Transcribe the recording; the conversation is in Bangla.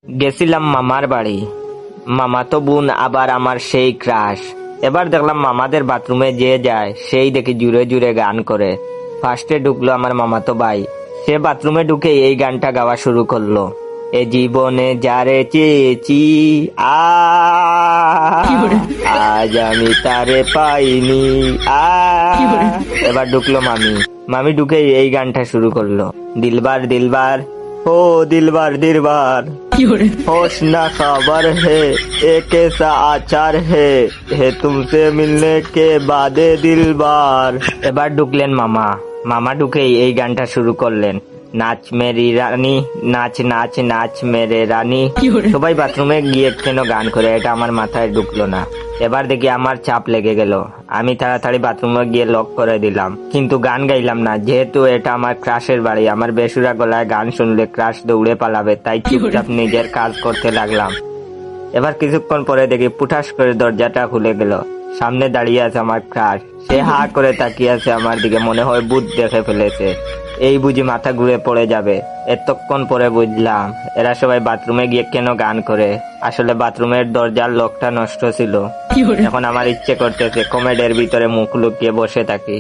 গেছিলাম মামার বাড়ি, মামাতো বোন আবার আমার সেই ক্রাশ। এবার দেখলাম মামাদের বাথরুমে যে যায় সেই দেখি জুড়ে জুড়ে গান করে। ফার্স্টে ঢুকলো আমার মামাতো ভাই, সে বাথরুমে ঢুকে এই গানটা গাওয়া শুরু করলো। এ জীবনে যারে চেয়েছি আ আজ আমি তারে পাইনি আ। এবার ঢুকলো মামি, মামি ঢুকে এই গানটা শুরু করলো। দিলবার দিলবার ओ दिलबर दिलबर होश ना खबर है एक कैसा आचार है तुमसे मिलने के बादे दिलबर। এবার ঢুকলেন মামা, মামা ঢুকে এই গানটা শুরু করলেন। নাচ মেরি রানী নাচ নাচ নাচ মেরে রানী। সবাই বাথরুমে গিয়ে কেন গান করে, এটা আমার মাথায় ঢুকলো না। এবার দেখি আমার চাপ লেগে গেল, আমি তাড়াতাড়ি বাথরুমে গিয়ে লক করে দিলাম, কিন্তু গান গাইলাম না, যেহেতু এটা আমার ক্রাশের বাড়ি। আমার বেসুরা গলায় গান শুনলে ক্রাশ দৌড়ে পালাবে, তাই চুপচাপ নিজের কাজ করতে লাগলাম। এবার কিছুক্ষণ পরে দেখি পুঠাস করে দরজাটা খুলে গেল, সামনে দাঁড়িয়ে আছে আমার ক্রাশ। সে হা করে তাকিয়ে আছে আমার দিকে, মনে হয় ভূত দেখে ফেলেছে। এই বুঝি মাথা ঘুরে পড়ে যাবে। এতক্ষণ পরে বুঝলাম এরা সবাই বাথরুমে গিয়ে কেন গান করে। আসলে বাথরুমের দরজার লকটা নষ্ট ছিল। এখন আমার ইচ্ছে করতেছে কমেডের ভিতরে মুখ লুকিয়ে বসে থাকি।